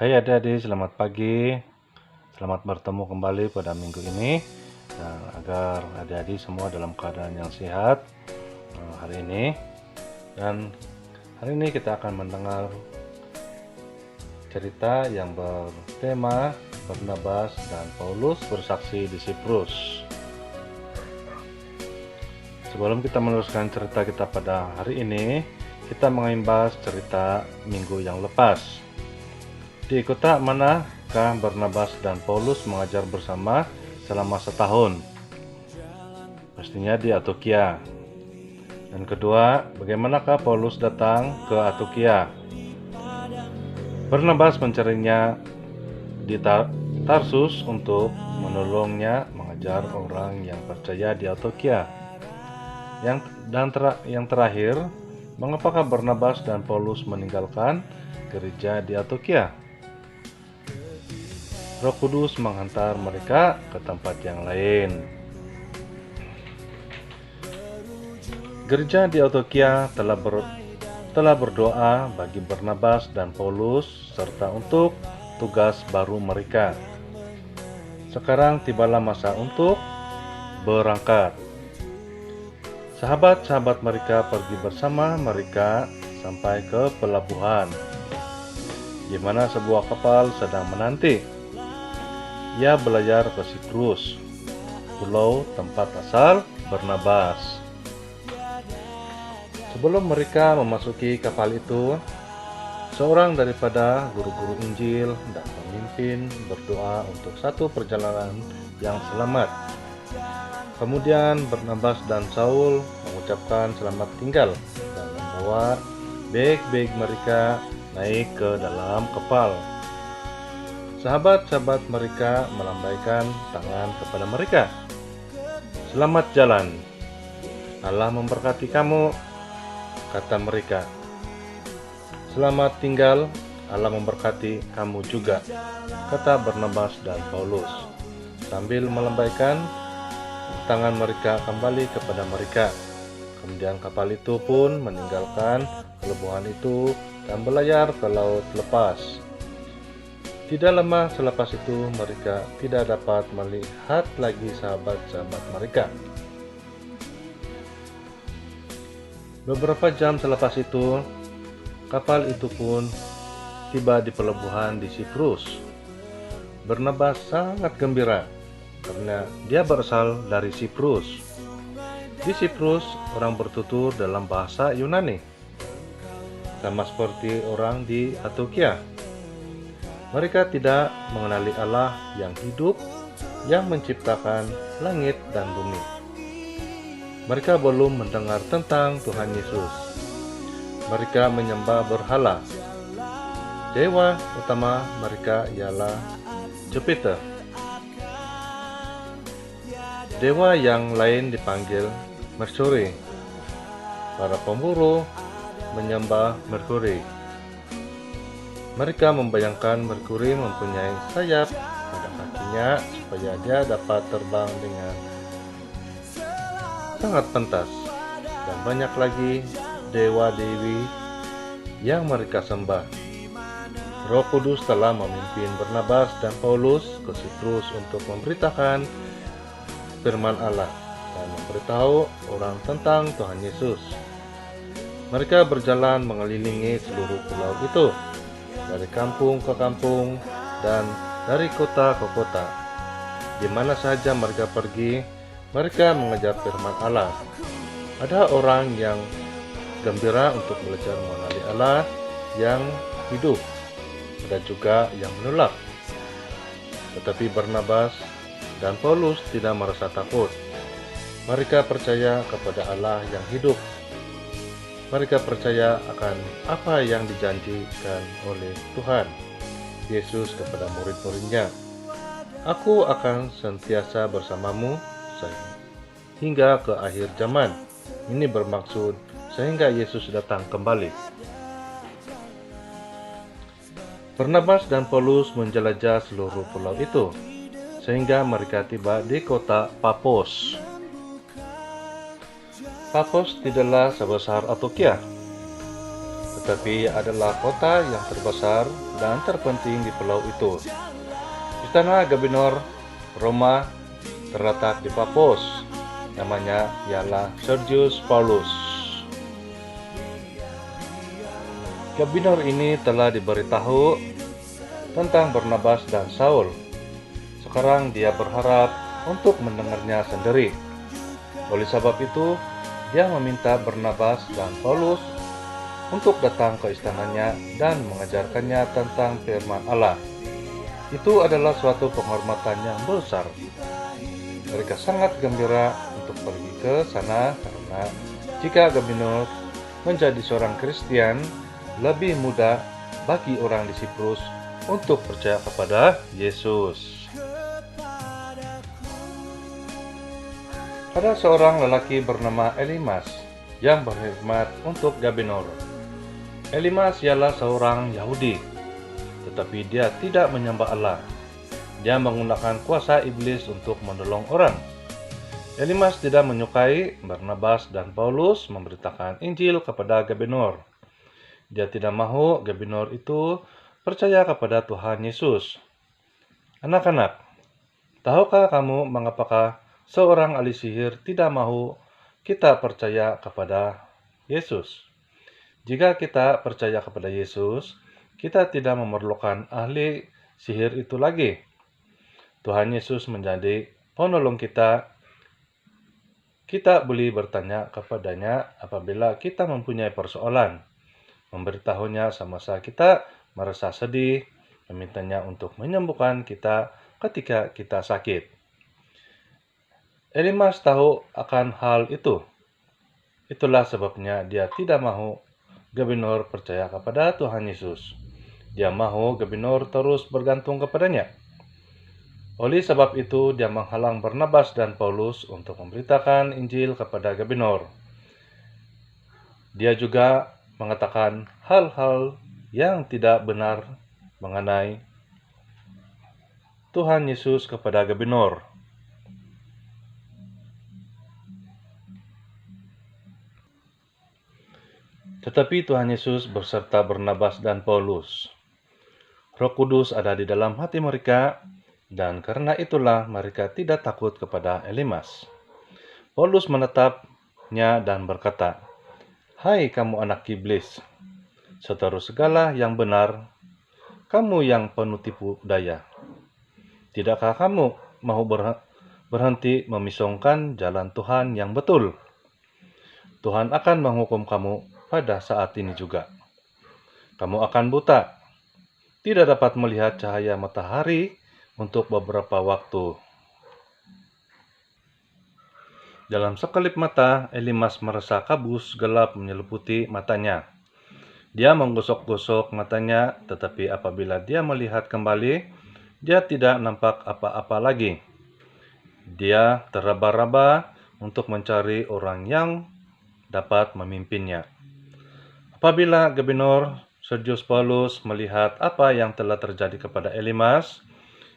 Hai adik-adik, selamat pagi. Selamat bertemu kembali pada minggu ini. Dan agar adik-adik semua dalam keadaan yang sehat hari ini. Dan hari ini kita akan mendengar cerita yang bertema Barnabas dan Paulus bersaksi di Siprus. Sebelum kita meneruskan cerita kita pada hari ini, kita mengimbas cerita minggu yang lepas. Di kota manakah Barnabas dan Paulus mengajar bersama selama setahun? Pastinya di Antiokhia. Dan kedua, bagaimanakah Paulus datang ke Antiokhia? Barnabas mencarinya di Tarsus untuk menolongnya mengajar orang yang percaya di Antiokhia. Yang terakhir, mengapakah Barnabas dan Paulus meninggalkan gereja di Antiokhia? Roh Kudus menghantar mereka ke tempat yang lain. Gereja di Antiokhia telah berdoa bagi Barnabas dan Paulus serta untuk tugas baru mereka. Sekarang tibalah masa untuk berangkat. Sahabat-sahabat mereka pergi bersama mereka sampai ke pelabuhan, di mana sebuah kapal sedang menanti. Ia berlayar ke Siprus, pulau tempat asal Barnabas. Sebelum mereka memasuki kapal itu, seorang daripada guru-guru Injil dan pemimpin berdoa untuk satu perjalanan yang selamat. Kemudian Barnabas dan Saul mengucapkan selamat tinggal dan membawa beg-beg mereka naik ke dalam kapal. Sahabat-sahabat mereka melambaikan tangan kepada mereka. Selamat jalan, Allah memberkati kamu, kata mereka. Selamat tinggal, Allah memberkati kamu juga, kata Barnabas dan Paulus, sambil melambaikan tangan mereka kembali kepada mereka. Kemudian kapal itu pun meninggalkan pelabuhan itu dan berlayar ke laut lepas. Tidak lama selepas itu mereka tidak dapat melihat lagi sahabat-sahabat mereka. Beberapa jam selepas itu, kapal itu pun tiba di pelabuhan di Siprus. Barnabas sangat gembira karena dia berasal dari Siprus. Di Siprus, orang bertutur dalam bahasa Yunani, sama seperti orang di Antiokhia. Mereka tidak mengenali Allah yang hidup, yang menciptakan langit dan bumi. Mereka belum mendengar tentang Tuhan Yesus. Mereka menyembah berhala. Dewa utama mereka ialah Jupiter. Dewa yang lain dipanggil Mercury. Para pemburu menyembah Mercury. Mereka membayangkan Mercury mempunyai sayap pada kakinya supaya dia dapat terbang dengan sangat pentas, dan banyak lagi dewa-dewi yang mereka sembah. Roh Kudus telah memimpin Barnabas dan Paulus ke Siprus untuk memberitakan firman Allah dan memberitahu orang tentang Tuhan Yesus. Mereka berjalan mengelilingi seluruh pulau itu, dari kampung ke kampung dan dari kota ke kota. Di mana saja mereka pergi, mereka mengajar firman Allah. Ada orang yang gembira untuk belajar mengenali Allah yang hidup, ada juga yang menolak. Tetapi Barnabas dan Paulus tidak merasa takut. Mereka percaya kepada Allah yang hidup. Mereka percaya akan apa yang dijanjikan oleh Tuhan Yesus kepada murid-muridnya. Aku akan sentiasa bersamamu hingga ke akhir zaman. Ini bermaksud sehingga Yesus datang kembali. Barnabas dan Paulus menjelajah seluruh pulau itu, sehingga mereka tiba di kota Papos. Papos tidaklah sebesar Antiokhia, tetapi adalah kota yang terbesar dan terpenting di pulau itu. Istana Gubernur Roma terletak di Paphos. Namanya ialah Sergius Paulus. Gubernur ini telah diberitahu tentang Barnabas dan Saul. Sekarang dia berharap untuk mendengarnya sendiri. Oleh sebab itu, dia meminta Barnabas dan Paulus untuk datang ke istananya dan mengajarkannya tentang firman Allah. Itu adalah suatu penghormatan yang besar. Mereka sangat gembira untuk pergi ke sana karena jika Gubernur menjadi seorang Kristen, lebih mudah bagi orang di Siprus untuk percaya kepada Yesus. Ada seorang lelaki bernama Elimas yang berkhidmat untuk Gubernur. Elimas ialah seorang Yahudi, tetapi dia tidak menyembah Allah. Dia menggunakan kuasa iblis untuk menolong orang. Elimas tidak menyukai Barnabas dan Paulus memberitakan Injil kepada Gubernur. Dia tidak mahu Gubernur itu percaya kepada Tuhan Yesus. Anak-anak, tahukah kamu mengapakah seorang ahli sihir tidak mahu kita percaya kepada Yesus? Jika kita percaya kepada Yesus, kita tidak memerlukan ahli sihir itu lagi. Tuhan Yesus menjadi penolong kita. Kita boleh bertanya kepadanya apabila kita mempunyai persoalan, memberitahunya semasa kita merasa sedih, memintanya untuk menyembuhkan kita ketika kita sakit. Elimas tahu akan hal itu. Itulah sebabnya dia tidak mahu Gubernur percaya kepada Tuhan Yesus. Dia mahu Gubernur terus bergantung kepadanya. Oleh sebab itu, dia menghalang Barnabas dan Paulus untuk memberitakan Injil kepada Gubernur. Dia juga mengatakan hal-hal yang tidak benar mengenai Tuhan Yesus kepada Gubernur. Tetapi Tuhan Yesus berserta Barnabas dan Paulus. Roh Kudus ada di dalam hati mereka, dan karena itulah mereka tidak takut kepada Elimas. Paulus menatapnya dan berkata, "Hai kamu anak iblis, seterus segala yang benar, kamu yang penuh tipu daya. Tidakkah kamu mau berhenti memisongkan jalan Tuhan yang betul? Tuhan akan menghukum kamu pada saat ini juga. Kamu akan buta, tidak dapat melihat cahaya matahari untuk beberapa waktu." Dalam sekelip mata, Elimas merasa kabus gelap menyelimuti matanya. Dia menggosok-gosok matanya, tetapi apabila dia melihat kembali, dia tidak nampak apa-apa lagi. Dia teraba-raba untuk mencari orang yang dapat memimpinnya. Apabila Gubernur Sergius Paulus melihat apa yang telah terjadi kepada Elimas,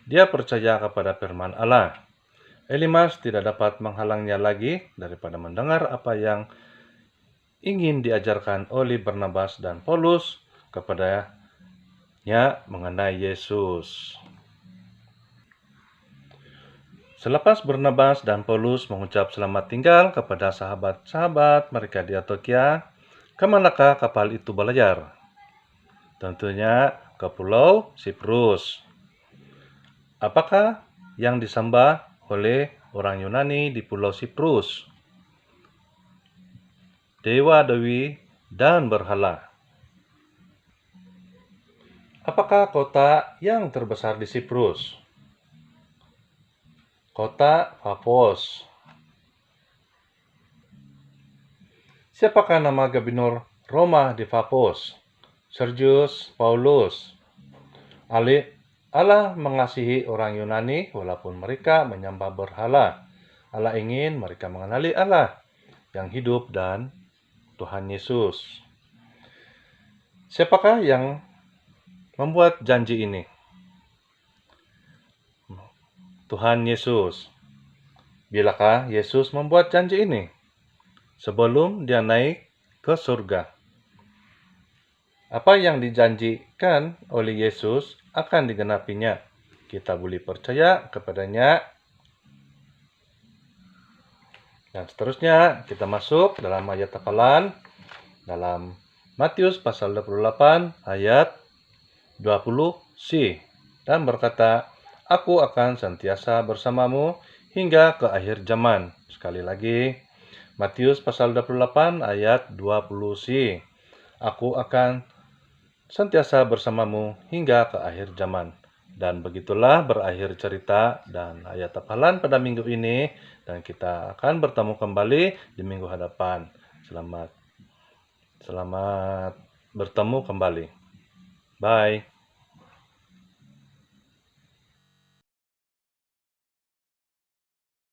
dia percaya kepada firman Allah. Elimas tidak dapat menghalangnya lagi daripada mendengar apa yang ingin diajarkan oleh Barnabas dan Paulus kepadanya mengenai Yesus. Selepas Barnabas dan Paulus mengucap selamat tinggal kepada sahabat-sahabat mereka di Antiokhia, kemanakah kapal itu berlayar? Tentunya ke Pulau Siprus. Apakah yang disembah oleh orang Yunani di Pulau Siprus? Dewa-dewi dan berhala. Apakah kota yang terbesar di Siprus? Kota Paphos. Siapakah nama Gubernur Roma di Paphos? Sergius Paulus. Allah mengasihi orang Yunani walaupun mereka menyembah berhala. Allah ingin mereka mengenali Allah yang hidup dan Tuhan Yesus. Siapakah yang membuat janji ini? Tuhan Yesus. Bilakah Yesus membuat janji ini? Sebelum dia naik ke surga. Apa yang dijanjikan oleh Yesus akan digenapinya. Kita boleh percaya kepadanya. Dan seterusnya kita masuk dalam ayat hafalan dalam Matius pasal 28 ayat 20c dan berkata, "Aku akan senantiasa bersamamu hingga ke akhir zaman." Sekali lagi, Matius pasal 28 ayat 20c. Aku akan senantiasa bersamamu hingga ke akhir zaman. Dan begitulah berakhir cerita dan ayat hafalan pada minggu ini. Dan kita akan bertemu kembali di minggu hadapan. Selamat bertemu kembali. Bye.